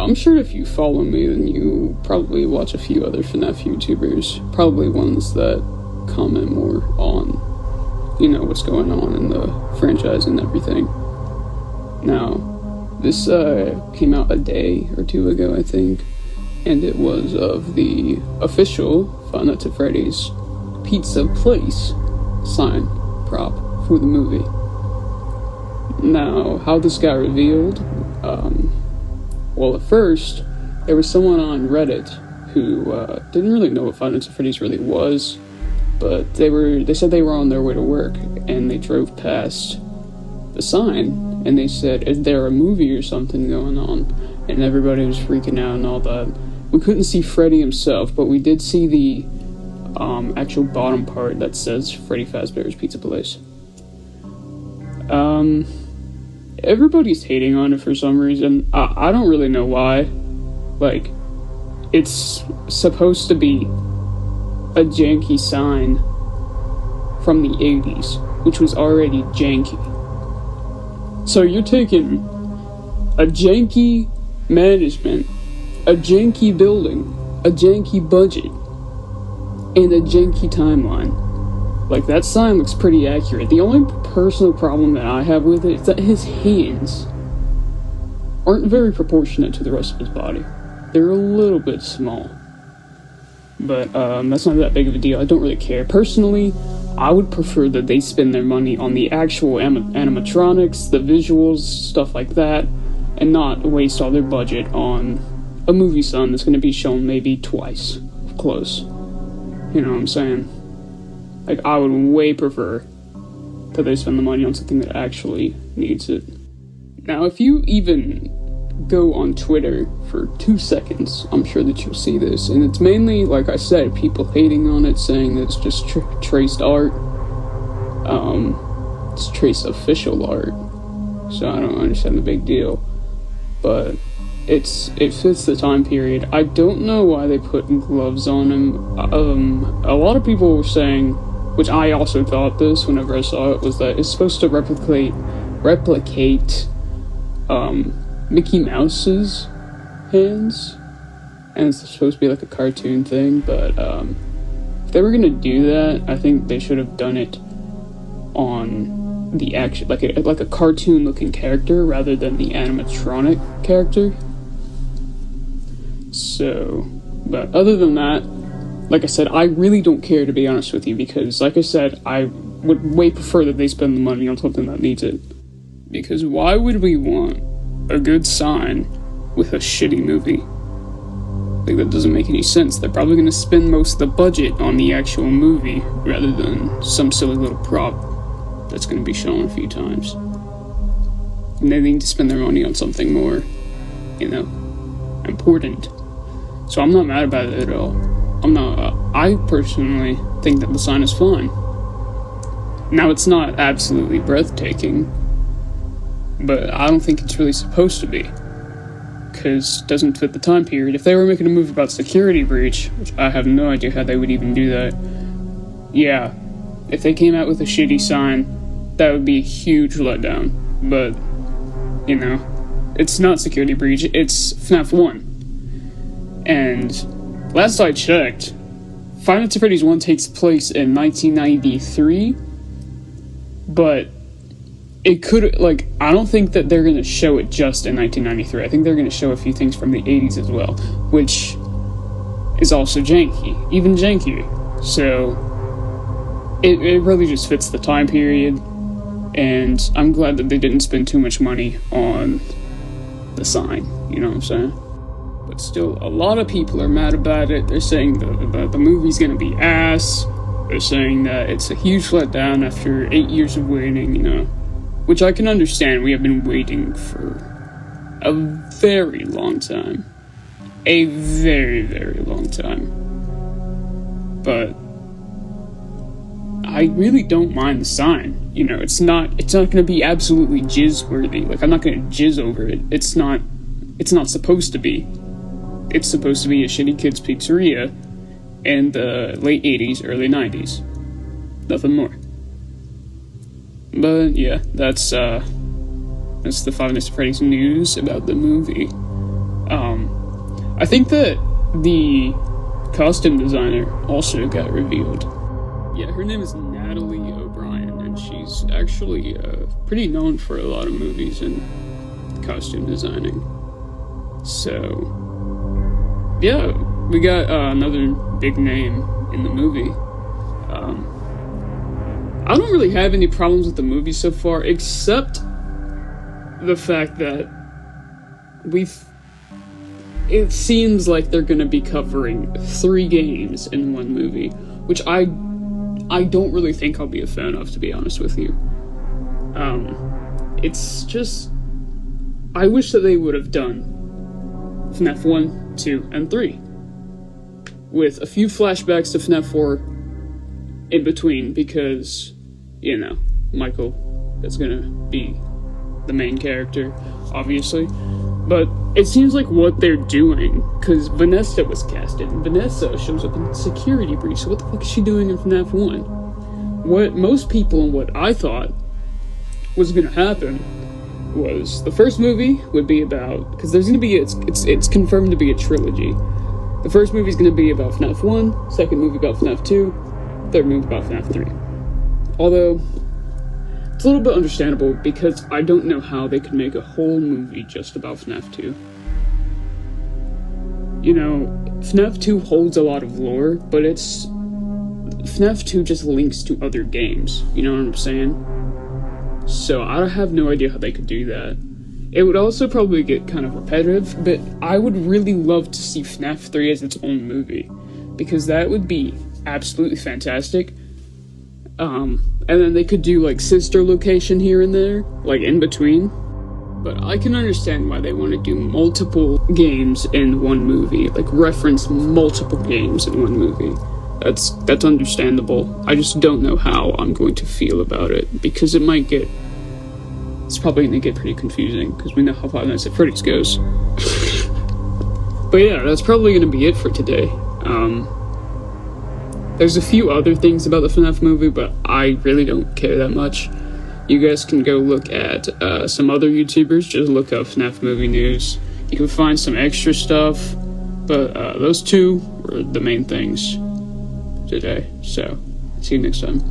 I'm sure if you follow me, then you probably watch a few other FNAF YouTubers, probably ones that comment more on, what's going on in the franchise and everything. Now, this came out a day or two ago, I think, and it was of the official Five Nights at Freddy's Pizza Place sign prop for the movie. Now, how this got revealed, well, at first, there was someone on Reddit who didn't really know what Five Nights at Freddy's really was, but they said they were on their way to work, and they drove past the sign, and they said, is there a movie or something going on? And everybody was freaking out and all that. We couldn't see Freddy himself, but we did see the actual bottom part that says Freddy Fazbear's Pizza Place. Everybody's hating on it for some reason. I don't really know why. Like, it's supposed to be a janky sign from the 80s, which was already janky. So you're taking a janky management, a janky building, a janky budget, and a janky timeline. Like, that sign looks pretty accurate. The only personal problem that I have with it is that his hands aren't very proportionate to the rest of his body. They're a little bit small. But, that's not that big of a deal. I don't really care. Personally, I would prefer that they spend their money on the actual animatronics, the visuals, stuff like that, and not waste all their budget on a movie sign that's going to be shown maybe twice close. You know what I'm saying? Like, I would way prefer that they spend the money on something that actually needs it. Now, if you even go on Twitter for 2 seconds, I'm sure that you'll see this. And it's mainly, like I said, people hating on it, saying that it's just traced art. It's traced official art. So I don't understand the big deal. But it fits the time period. I don't know why they put gloves on him. A lot of people were saying, which I also thought this whenever I saw it, was that it's supposed to replicate Mickey Mouse's hands, and it's supposed to be like a cartoon thing, but if they were gonna do that, I think they should have done it on the action, like a cartoon looking character rather than the animatronic character. So, but other than that, like I said, I really don't care, to be honest with you, because, like I said, I would way prefer that they spend the money on something that needs it. Because why would we want a good sign with a shitty movie? Like, that doesn't make any sense. They're probably going to spend most of the budget on the actual movie rather than some silly little prop that's going to be shown a few times. And they need to spend their money on something more, important. So I'm not mad about it at all. I personally think that the sign is fine. Now, it's not absolutely breathtaking, but I don't think it's really supposed to be, because it doesn't fit the time period. If they were making a movie about security breach, which I have no idea how they would even do that, yeah, if they came out with a shitty sign, that would be a huge letdown. But, it's not security breach, it's FNAF 1. And last I checked, Five Nights at Freddy's 1 takes place in 1993, but it could, I don't think that they're going to show it just in 1993. I think they're going to show a few things from the 80s as well, which is also janky, even jankier. So, it really just fits the time period, and I'm glad that they didn't spend too much money on the sign, you know what I'm saying? But still, a lot of people are mad about it. They're saying the movie's gonna be ass. They're saying that it's a huge letdown after 8 years of waiting, which I can understand. We have been waiting for a very long time. A very, very long time. But I really don't mind the sign. It's not gonna be absolutely jizz-worthy. I'm not gonna jizz over it. It's not supposed to be. It's supposed to be a shitty kid's pizzeria in the late 80s, early 90s. Nothing more. But yeah, that's the Five Nights at Freddy's news about the movie. I think that the costume designer also got revealed. Yeah, her name is Natalie O'Brien, and she's actually pretty known for a lot of movies and costume designing. So, yeah, we got another big name in the movie. I don't really have any problems with the movie so far, except the fact that it seems like they're going to be covering 3 games in one movie, which I don't really think I'll be a fan of, to be honest with you. It's just, I wish that they would have done FNAF 1, 2, and 3, with a few flashbacks to FNAF 4 in between, because, you know, Michael is gonna be the main character, obviously. But it seems like what they're doing, because Vanessa was casted, and Vanessa shows up in Security Breach, so what the fuck is she doing in FNAF 1? What most people and what I thought was gonna happen was the first movie would be about, because there's gonna be, it's confirmed to be a trilogy. The first movie is gonna be about FNAF 1, second movie about FNAF 2, third movie about FNAF 3. Although, it's a little bit understandable, because I don't know how they could make a whole movie just about FNAF 2. You know, FNAF 2 holds a lot of lore, but FNAF 2 just links to other games, you know what I'm saying? So I have no idea how they could do that. It would also probably get kind of repetitive, but I would really love to see FNAF 3 as its own movie, because that would be absolutely fantastic. And then they could do, like, sister location here and there, like, in between. But I can understand why they want to do multiple games in one movie, like, reference multiple games in one movie. That's understandable. I just don't know how I'm going to feel about it, because it's probably going to get pretty confusing, because we know how Five Nights at Freddy's goes. But yeah, that's probably going to be it for today. There's a few other things about the FNAF movie, but I really don't care that much. You guys can go look at some other YouTubers, just look up FNAF movie news. You can find some extra stuff, but those two were the main things today. So, see you next time.